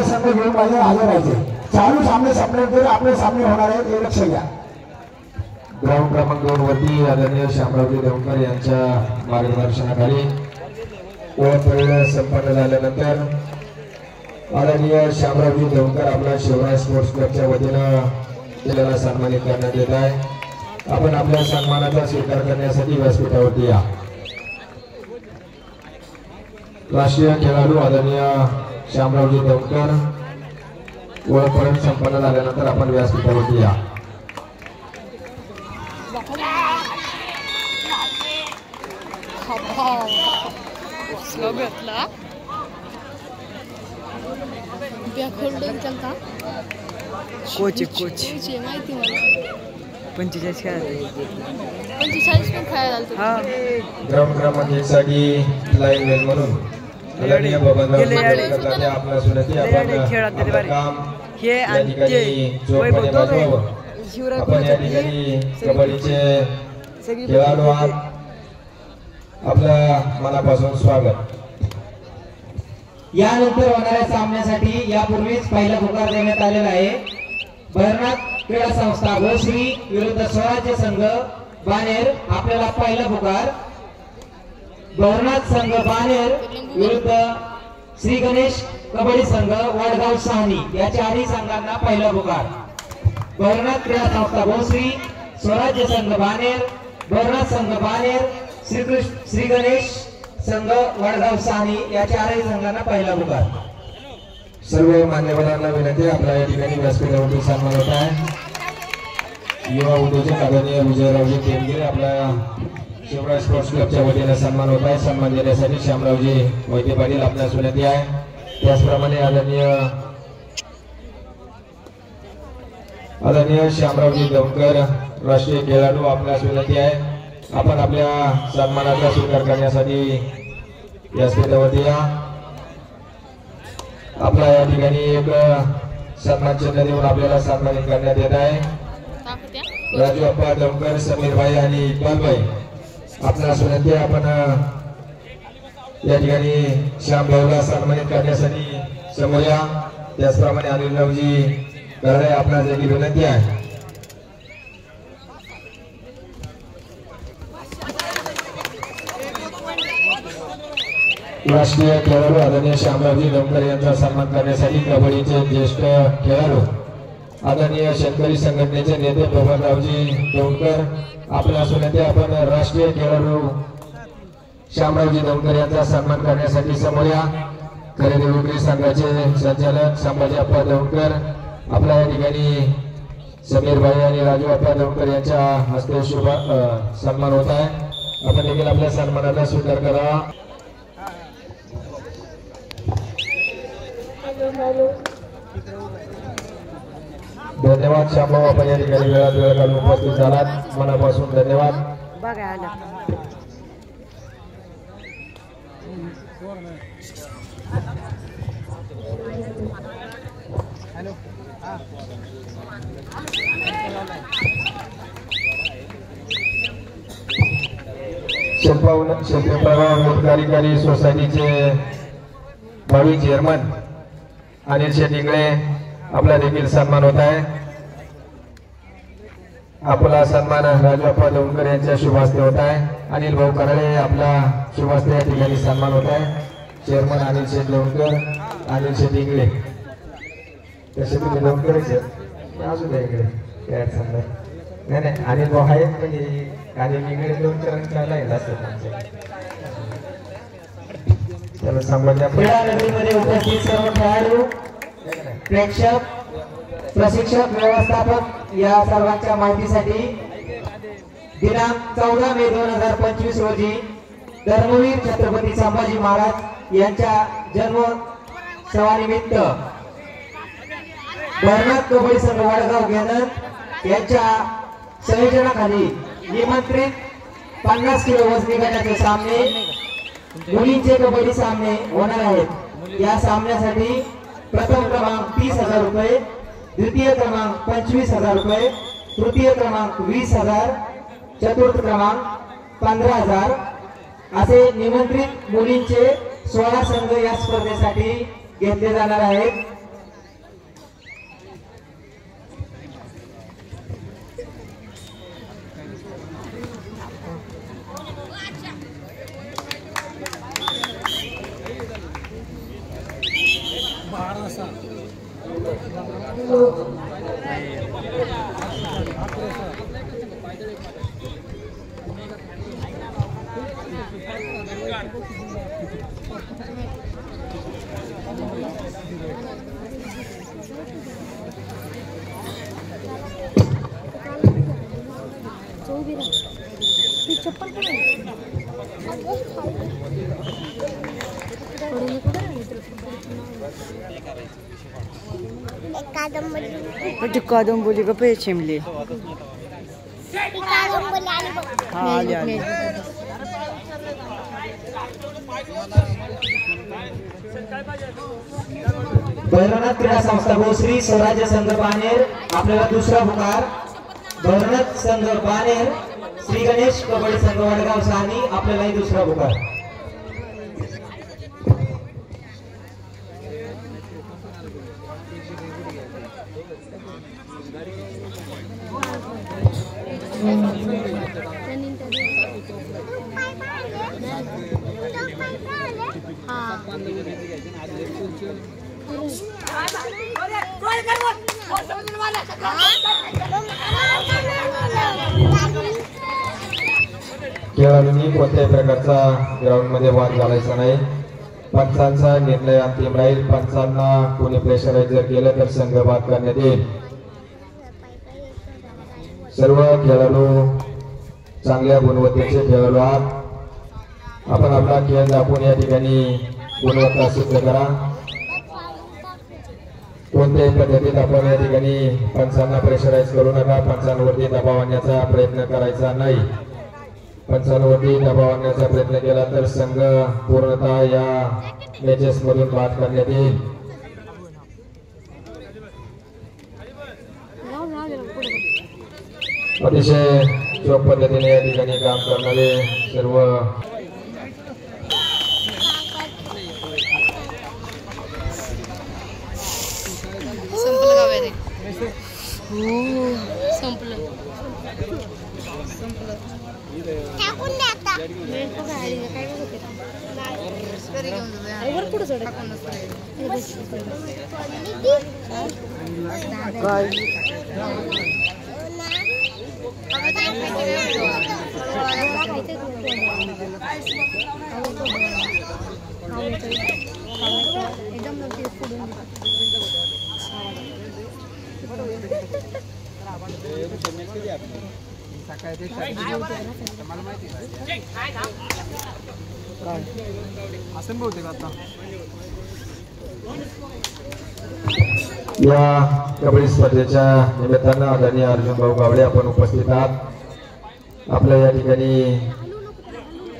संघ घेऊन मैदान हजर राहायचे। चालू सामने संपल्यानंतर आपले सामने होणार आहेत हे लक्ष घ्या। ग्राउंड क्रमांक 2 वरती आदरणीय शामरावजी देवकर यांच्या मार्गदर्शनाखाली ओळख परेड संपन्न झाल्यानंतर आदरणीय शामरावजी देवकर आपल्या शिवराय स्पोर्ट्स क्लबच्या वतीनं केलेला सन्मानित करण्यात येत आहे। आपण आपल्या सन्मानाचा स्वीकार करण्यासाठी व्यासपीठावरती या। राष्ट्रीय खेळाडू आदरणीय शामरावजी देवकर ओळख परेड संपन्न झाल्यानंतर आपण व्यासपीठावरती या। कोच माहिती मला 45 पण खायला ग्राउंड क्रमांक 1 साठी लाईन मेन म्हणून आदरणीय बबनराव देवकर आपला सुनती आपण काम हे आणि आपण या ठिकाणी कबड्डीचे खेळाडू आहात, आपल्या मनापासून स्वागत। यानंतर होणाऱ्या सामन्यासाठी यापूर्वीच पहिला पुकार देण्यात आलेला आहे। भैरवनाथ क्रीडा संस्था भोसरी विरुद्ध स्वराज्य संघ बानेर। आपल्याला पहिला पुकार भैरवनाथ संघ बानेर विरुद्ध श्री गणेश कबड्डी संघ वडगाव साहनी या चारही संघांना पहिला पुकार। भैरवनाथ क्रीडा संस्था भोसरी, स्वराज्य संघ बानेर, भैरवनाथ संघ बानेर, श्री गणेश संघ वडगाव साहनी या चारही संघांना पहिला पुकार। सर्व मान्यवरांना विनंती, आपल्या या ठिकाणी व्यासपीठावरती सन्मान होत आहे। युवा उद्योजक आदरणीय विजयरावजी केंद्रे आपल्या शिवराय स्पोर्ट्स क्लबच्या वतीने सन्मान होत आहे। सन्मान देण्यासाठी शामरावजी वैद्य पाटील आपल्यास विनंती आहे। त्याचप्रमाणे आदरणीय शामरावजी देवकर राष्ट्रीय खेळाडू आपल्यास विनंती आहे, आपण आपल्या सन्मानाचा स्वीकार करण्यासाठी व्यासपीठावरती या। आपला या ठिकाणी एक सन्मान चिन्ह देऊन आपल्याला सन्मानित करण्यात येत आहे। राजू अप्पा देवकर, समीर भाई आणि इक्बाल भाई आपल्याला विनंती आहे, आपण या ठिकाणी श्यामभाऊला सन्मानित करण्यासाठी समोर या। त्याचप्रमाणे अनिलरावजी गरडे आपल्याला देखील विनंती आहे। राष्ट्रीय खेळाडू आदरणीय शामरावजी देवकर यांचा सन्मान करण्यासाठी कबड्डीचे ज्येष्ठ खेळाडू आदरणीय शेतकरी संघटनेचे नेते बबनरावजी देवकर आपल्याला विनंती, आपण राष्ट्रीय खेळाडू शामरावजी देवकर यांचा सन्मान करण्यासाठी समोर या। खरेदी विक्री संघाचे संचालक संभाजी अप्पा देवकर आपल्या या ठिकाणी समीर भाई आणि राजू अप्पा देवकर यांच्या हस्ते शुभ सन्मान होत आहे। आपण देखील आपल्या सन्मानाचा स्वीकार करावा। धन्यवाद शामभाऊ, आपण या ठिकाणी वेळात वेळ काढून उपस्थित झालात, मनापासून धन्यवाद। शिल्पप्रवाह कार्यकारी सोसायटीचे भावी चेअरमन अनिल शेटिंगळे आपला देखील सन्मान होत आहे। आपला सन्मान राजूअप्पा देवकर यांच्या शुभ हस्ते होत आहे। अनिल भाऊ कराळे आपला शुभ हस्ते या ठिकाणी सन्मान होत आहे। चेअरमन अनिल शेट देवकर, अनिल शेटिंगळे तसे तुम्ही देवकरच अजून इकडे काय अडचण नाही। नाही अनिल भाऊ आहेत म्हणजे अनिल इकडे देवकर करायला असतात। त्याला संबंध क्रीडानगरीमध्ये उपस्थित सर्व खेळाडू, प्रेक्षक, प्रशिक्षक, व्यवस्थापक या सर्वांच्या माहितीसाठी दिनांक 14 मे 2025 रोजी धर्मवीर छत्रपती संभाजी महाराज यांच्या जन्मोत्सवानिमित्त भैरवनाथ कबड्डी संघ वडगाव घेणत यांच्या संयोजनाखाली निमंत्रित 50 किलो वजनी गटाचे सामने, मुलींचे कबड्डी सामने होणार आहेत। या सामन्यासाठी प्रथम क्रमांक 30,000 रुपये, द्वितीय क्रमांक 25,000 रुपये, तृतीय क्रमांक 20,000, चतुर्थ क्रमांक 15,000 असे निमंत्रित मुलींचे 16 संघ या स्पर्धेसाठी घेतले जाणार आहेत। कादंबरी का पे चिमली आले आले भैरवनाथ क्रीडा संस्था श्री स्वराज्य संघ बानेर आपल्याला दुसरा पुकार. भैरवनाथ संघ बानेर श्री गणेश कबड्डी संघ वडगाव सानी आपल्यालाही दुसरा पुकार. खेळाडूंनी कोणत्याही प्रकारचा ग्राउंड मध्ये वाद घालायचा नाही. पंचांचा निर्णय अंतिम राहील. पंचांना कोणी प्रेशराईज जर केलं तर संघ बाद करण्यात येईल. सर्व खेळाडू चांगल्या गुणवत्तेचे खेळाडू आहात. आपण आपला खेळ दाखवून या ठिकाणी गुणवत्ता सिद्ध करा. कोणत्याही पद्धतीत आपण या ठिकाणी पंचांना प्रेशराईज करू नका. पंचांवरती दबाव आणण्याचा प्रयत्न करायचा नाही. पंचांवरती दबाव आणण्याचा प्रयत्न केला तर संघ पूर्णतः या मॅचेस मधून बाद करण्यात येईल. अतिशय चोख पद्धतीने या ठिकाणी काम करणारे सर्व या कबड्डी स्पर्धेच्या निमित्तानं आदरणीय अर्जुन भाऊ गावडे आपण उपस्थित आहात. आपल्या या ठिकाणी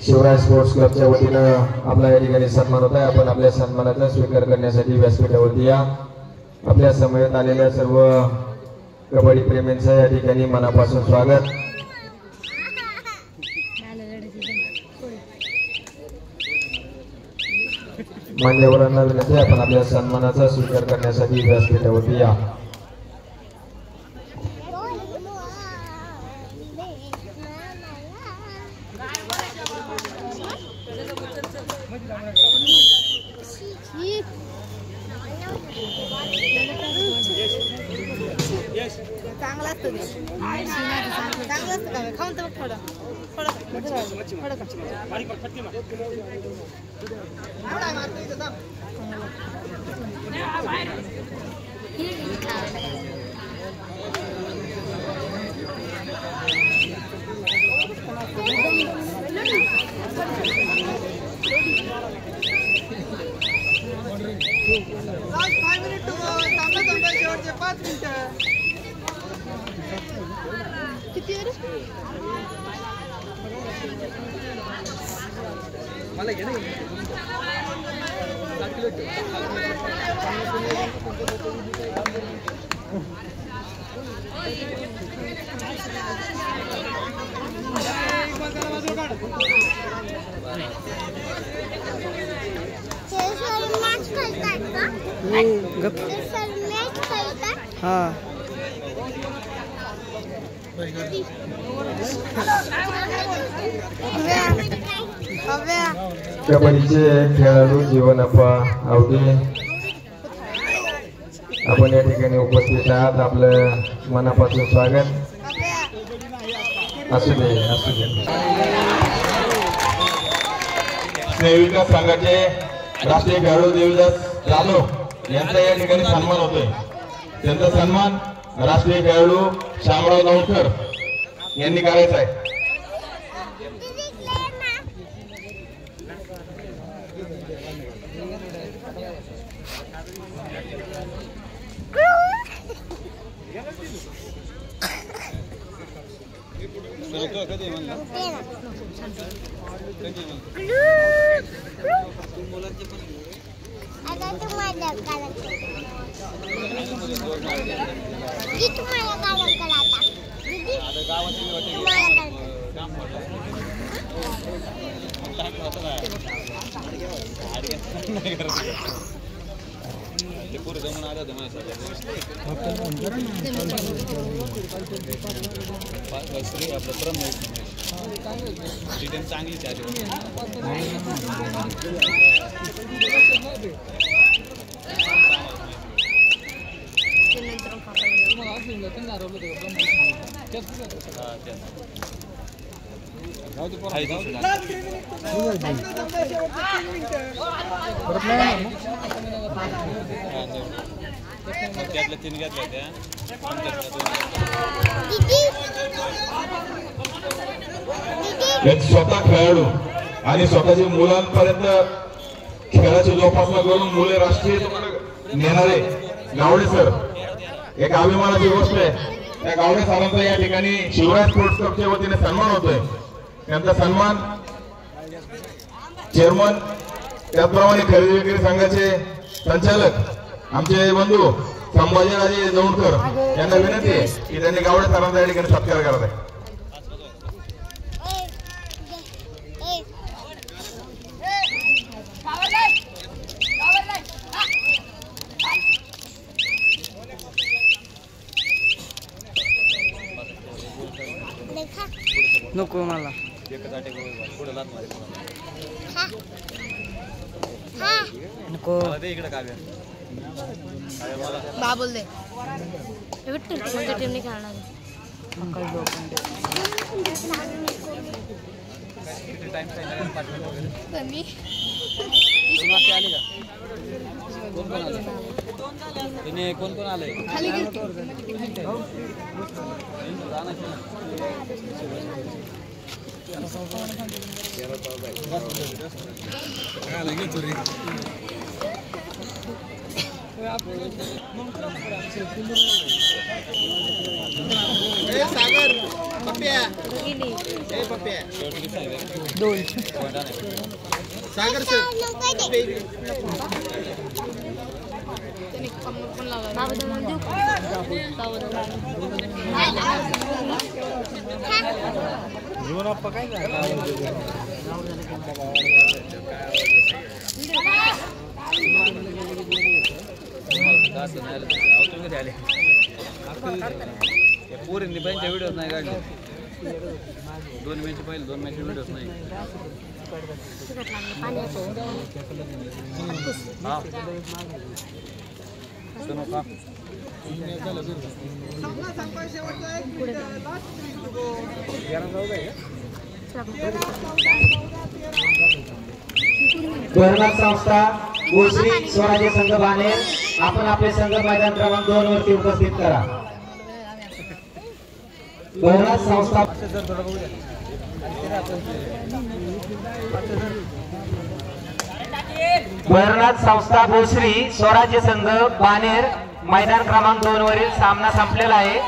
शिवराय स्पोर्ट्स क्लबच्या वतीनं आपला या ठिकाणी सन्मान होत आहे. आपण आपल्या सन्मानाचा स्वीकार करण्यासाठी व्यासपीठावरती या. आपल्या समवेत आलेल्या सर्व कबड्डी प्रेमींचं या ठिकाणी मनापासून स्वागत. मान्यवरांना विनंती आपण आपल्या सन्मानाचा स्वीकार करण्यासाठी व्यासपीठावरती या. कबड्डीचे खेळाडू जीवनप्पा आवडे आपण या ठिकाणी उपस्थित आहात, आपलं मनापासून स्वागत असू दे असू दे. स्नेहविकास संघाचे राष्ट्रीय खेळाडू देवीदास जाधव यांचा या ठिकाणी सन्मान होतोय. त्यांचा सन्मान राष्ट्रीय खेळाडू शामराव दौंडकर यांनी करायचा आहे. स्वतः खेळाडू आणि स्वतःच्या मुलांपर्यंत खेळाची जोपासना करून मुले राष्ट्रीय नेणारे गावडे सर, एक अभिमानाची गोष्ट आहे. त्या गावडे सरांचा या ठिकाणी शिवराज स्पोर्ट्स क्लबच्या वतीने सन्मान होतोय. त्यांचा सन्मान चेअरमन, त्याचप्रमाणे खरेदी विक्री संघाचे संचालक आमचे बंधू संभाजीराजे दौंडकर यांना विनंती आहे की त्यांनी गावडे सरांचा या ठिकाणी सत्कार करत आहे. नको मला नको बाबुल दे कोणत्या टीमने खेळणार कोण कोण आलंय सागर पप्प्या पप्प्या दोन सागर सर जीवनाप्पा काय पोरींनी त्यांच्या व्हिडिओ नाही काढले. 2 मॅच पहिले 2 मॅच व्हिडिओ नाही. भरनाथ संस्था गोश्री स्वराज्य संघ बानेर, आपण आपले संघ मैदान क्रमांक 2 वरती उपस्थित करा. भरनाथ संस्था भरनाथ संस्था गोश्री स्वराज्य संघ बानेर, मैदान क्रमांक 2 वरील सामना संपलेला आहे.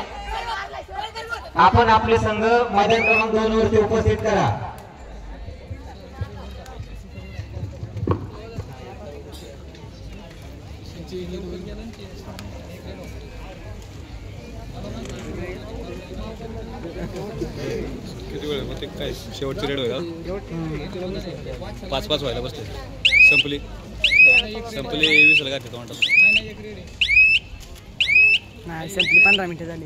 आपण आपले संघ मैदान क्रमांक 2 वरती उपस्थित करा. किती वेळ मग ते काय शेवटची रेड होईल 5-5 व्हायला बसले. संपली 20 ला घातली तोंडात. नाही संपली 15 मिनिटं झाली.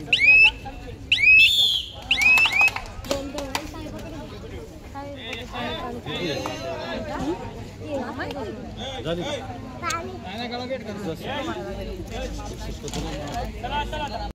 झाली